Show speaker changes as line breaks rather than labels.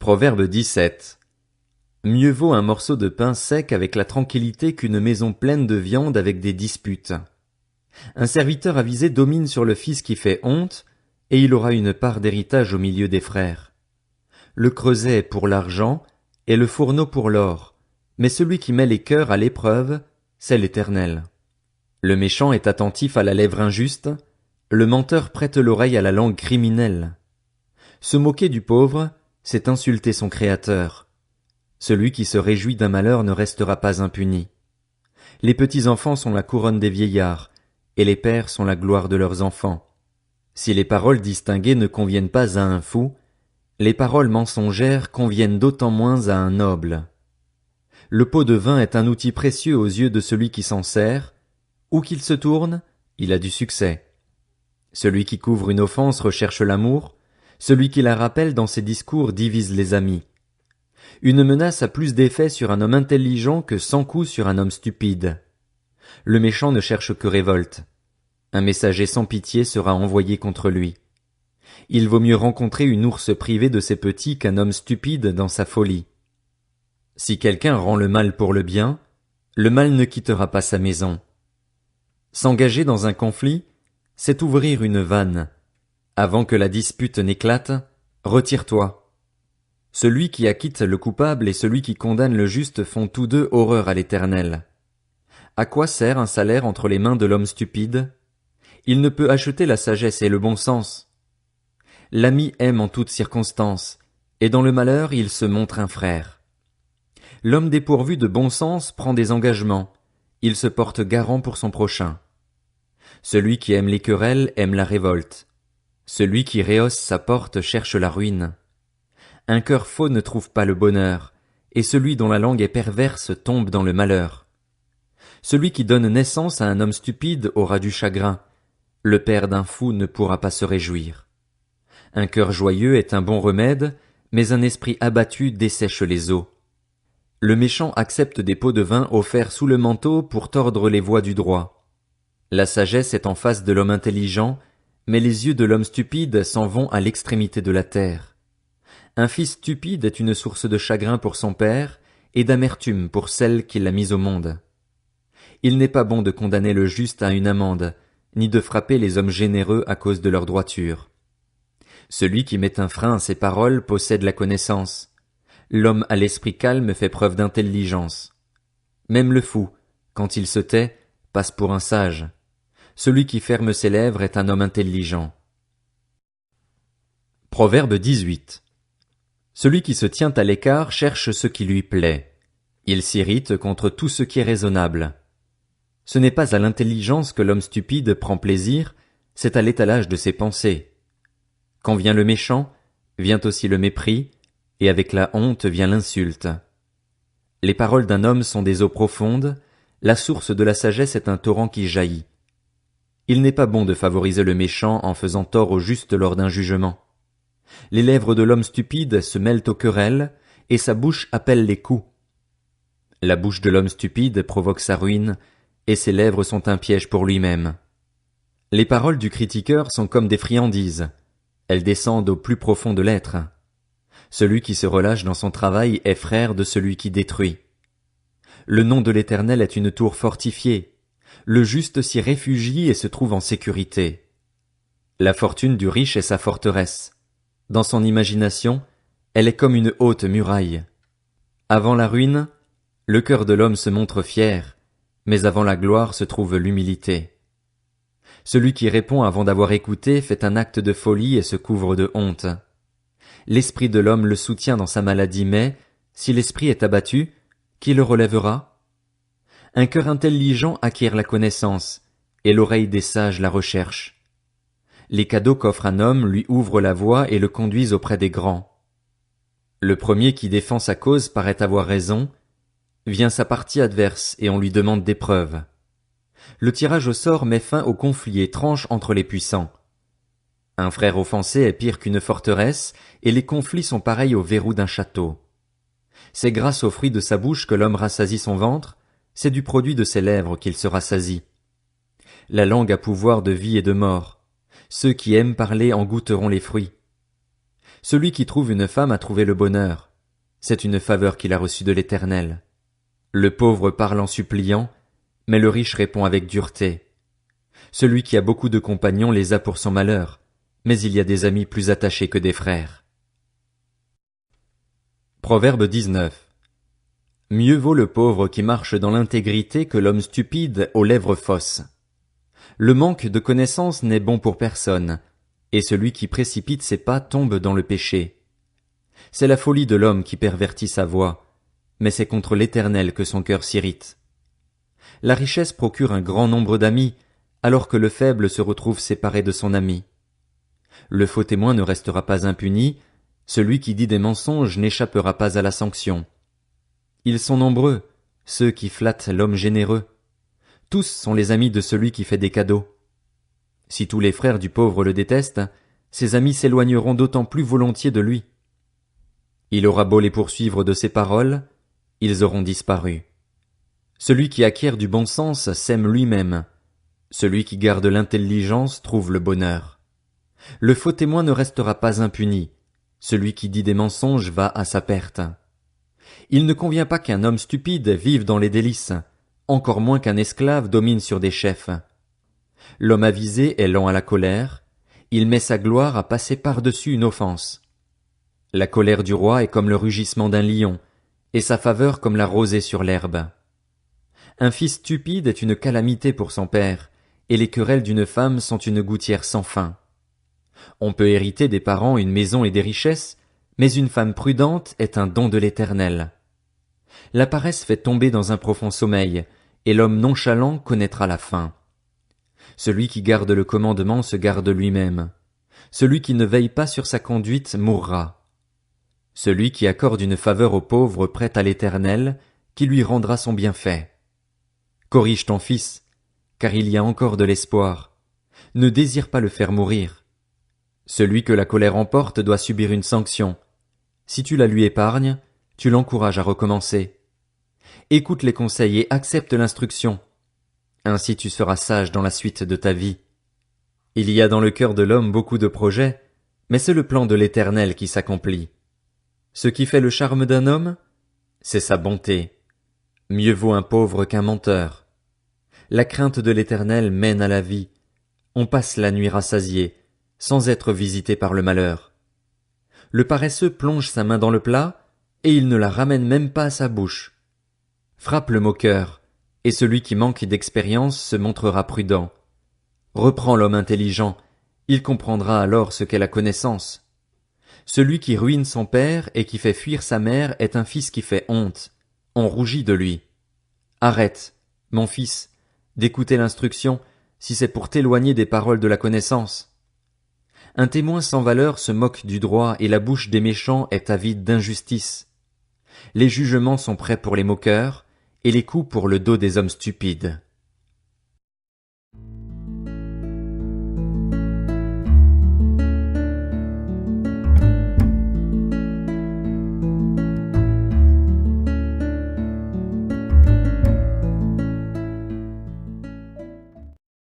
Proverbe 17. Mieux vaut un morceau de pain sec avec la tranquillité qu'une maison pleine de viande avec des disputes. Un serviteur avisé domine sur le fils qui fait honte, et il aura une part d'héritage au milieu des frères. Le creuset est pour l'argent, et le fourneau pour l'or, mais celui qui met les cœurs à l'épreuve, c'est l'Éternel. Le méchant est attentif à la lèvre injuste, le menteur prête l'oreille à la langue criminelle. Se moquer du pauvre, c'est insulter son Créateur. Celui qui se réjouit d'un malheur ne restera pas impuni. Les petits enfants sont la couronne des vieillards, et les pères sont la gloire de leurs enfants. Si les paroles distinguées ne conviennent pas à un fou, les paroles mensongères conviennent d'autant moins à un noble. Le pot de vin est un outil précieux aux yeux de celui qui s'en sert. Où qu'il se tourne, il a du succès. Celui qui couvre une offense recherche l'amour, celui qui la rappelle dans ses discours divise les amis. Une menace a plus d'effet sur un homme intelligent que 100 coups sur un homme stupide. Le méchant ne cherche que révolte. Un messager sans pitié sera envoyé contre lui. Il vaut mieux rencontrer une ours privée de ses petits qu'un homme stupide dans sa folie. Si quelqu'un rend le mal pour le bien, le mal ne quittera pas sa maison. S'engager dans un conflit, c'est ouvrir une vanne. Avant que la dispute n'éclate, retire-toi. Celui qui acquitte le coupable et celui qui condamne le juste font tous deux horreur à l'Éternel. À quoi sert un salaire entre les mains de l'homme stupide? Il ne peut acheter la sagesse et le bon sens. L'ami aime en toutes circonstances, et dans le malheur il se montre un frère. L'homme dépourvu de bon sens prend des engagements, il se porte garant pour son prochain. Celui qui aime les querelles aime la révolte. Celui qui rehausse sa porte cherche la ruine. Un cœur faux ne trouve pas le bonheur, et celui dont la langue est perverse tombe dans le malheur. Celui qui donne naissance à un homme stupide aura du chagrin. Le père d'un fou ne pourra pas se réjouir. Un cœur joyeux est un bon remède, mais un esprit abattu dessèche les os. Le méchant accepte des pots de vin offerts sous le manteau pour tordre les voies du droit. La sagesse est en face de l'homme intelligent, mais les yeux de l'homme stupide s'en vont à l'extrémité de la terre. Un fils stupide est une source de chagrin pour son père, et d'amertume pour celle qui l'a mis au monde. Il n'est pas bon de condamner le juste à une amende, ni de frapper les hommes généreux à cause de leur droiture. Celui qui met un frein à ses paroles possède la connaissance. L'homme à l'esprit calme fait preuve d'intelligence. Même le fou, quand il se tait, passe pour un sage. Celui qui ferme ses lèvres est un homme intelligent. Proverbe 18. Celui qui se tient à l'écart cherche ce qui lui plaît. Il s'irrite contre tout ce qui est raisonnable. Ce n'est pas à l'intelligence que l'homme stupide prend plaisir, c'est à l'étalage de ses pensées. Quand vient le méchant, vient aussi le mépris, et avec la honte vient l'insulte. Les paroles d'un homme sont des eaux profondes, la source de la sagesse est un torrent qui jaillit. Il n'est pas bon de favoriser le méchant en faisant tort au juste lors d'un jugement. Les lèvres de l'homme stupide se mêlent aux querelles, et sa bouche appelle les coups. La bouche de l'homme stupide provoque sa ruine, et ses lèvres sont un piège pour lui-même. Les paroles du critiqueur sont comme des friandises. Elles descendent au plus profond de l'être. Celui qui se relâche dans son travail est frère de celui qui détruit. Le nom de l'Éternel est une tour fortifiée. Le juste s'y réfugie et se trouve en sécurité. La fortune du riche est sa forteresse. Dans son imagination, elle est comme une haute muraille. Avant la ruine, le cœur de l'homme se montre fier, mais avant la gloire se trouve l'humilité. Celui qui répond avant d'avoir écouté fait un acte de folie et se couvre de honte. L'esprit de l'homme le soutient dans sa maladie, mais, si l'esprit est abattu, qui le relèvera? Un cœur intelligent acquiert la connaissance, et l'oreille des sages la recherche. Les cadeaux qu'offre un homme lui ouvrent la voie et le conduisent auprès des grands. Le premier qui défend sa cause paraît avoir raison, vient sa partie adverse et on lui demande des preuves. Le tirage au sort met fin au conflit et tranche entre les puissants. Un frère offensé est pire qu'une forteresse, et les conflits sont pareils au verrou d'un château. C'est grâce au fruit de sa bouche que l'homme rassasie son ventre, c'est du produit de ses lèvres qu'il se rassasie. La langue a pouvoir de vie et de mort. Ceux qui aiment parler en goûteront les fruits. Celui qui trouve une femme a trouvé le bonheur. C'est une faveur qu'il a reçue de l'Éternel. Le pauvre parle en suppliant, mais le riche répond avec dureté. Celui qui a beaucoup de compagnons les a pour son malheur, mais il y a des amis plus attachés que des frères. Proverbe 19. Mieux vaut le pauvre qui marche dans l'intégrité que l'homme stupide aux lèvres fausses. Le manque de connaissance n'est bon pour personne, et celui qui précipite ses pas tombe dans le péché. C'est la folie de l'homme qui pervertit sa voie, mais c'est contre l'Éternel que son cœur s'irrite. La richesse procure un grand nombre d'amis, alors que le faible se retrouve séparé de son ami. Le faux témoin ne restera pas impuni, celui qui dit des mensonges n'échappera pas à la sanction. Ils sont nombreux, ceux qui flattent l'homme généreux. Tous sont les amis de celui qui fait des cadeaux. Si tous les frères du pauvre le détestent, ses amis s'éloigneront d'autant plus volontiers de lui. Il aura beau les poursuivre de ses paroles, ils auront disparu. Celui qui acquiert du bon sens s'aime lui-même. Celui qui garde l'intelligence trouve le bonheur. Le faux témoin ne restera pas impuni. Celui qui dit des mensonges va à sa perte. Il ne convient pas qu'un homme stupide vive dans les délices, encore moins qu'un esclave domine sur des chefs. L'homme avisé est lent à la colère, il met sa gloire à passer par-dessus une offense. La colère du roi est comme le rugissement d'un lion, et sa faveur comme la rosée sur l'herbe. Un fils stupide est une calamité pour son père, et les querelles d'une femme sont une gouttière sans fin. On peut hériter des parents une maison et des richesses, mais une femme prudente est un don de l'Éternel. La paresse fait tomber dans un profond sommeil, et l'homme nonchalant connaîtra la faim. Celui qui garde le commandement se garde lui-même. Celui qui ne veille pas sur sa conduite mourra. Celui qui accorde une faveur au pauvre prête à l'Éternel, qui lui rendra son bienfait. Corrige ton fils, car il y a encore de l'espoir. Ne désire pas le faire mourir. Celui que la colère emporte doit subir une sanction. Si tu la lui épargnes, tu l'encourages à recommencer. Écoute les conseils et accepte l'instruction. Ainsi tu seras sage dans la suite de ta vie. Il y a dans le cœur de l'homme beaucoup de projets, mais c'est le plan de l'Éternel qui s'accomplit. Ce qui fait le charme d'un homme, c'est sa bonté. Mieux vaut un pauvre qu'un menteur. La crainte de l'Éternel mène à la vie. On passe la nuit rassasié, sans être visité par le malheur. Le paresseux plonge sa main dans le plat, et il ne la ramène même pas à sa bouche. Frappe le moqueur, et celui qui manque d'expérience se montrera prudent. Reprends l'homme intelligent, il comprendra alors ce qu'est la connaissance. Celui qui ruine son père et qui fait fuir sa mère est un fils qui fait honte. On rougit de lui. Arrête, mon fils, d'écouter l'instruction, si c'est pour t'éloigner des paroles de la connaissance. Un témoin sans valeur se moque du droit et la bouche des méchants est avide d'injustice. Les jugements sont prêts pour les moqueurs et les coups pour le dos des hommes stupides.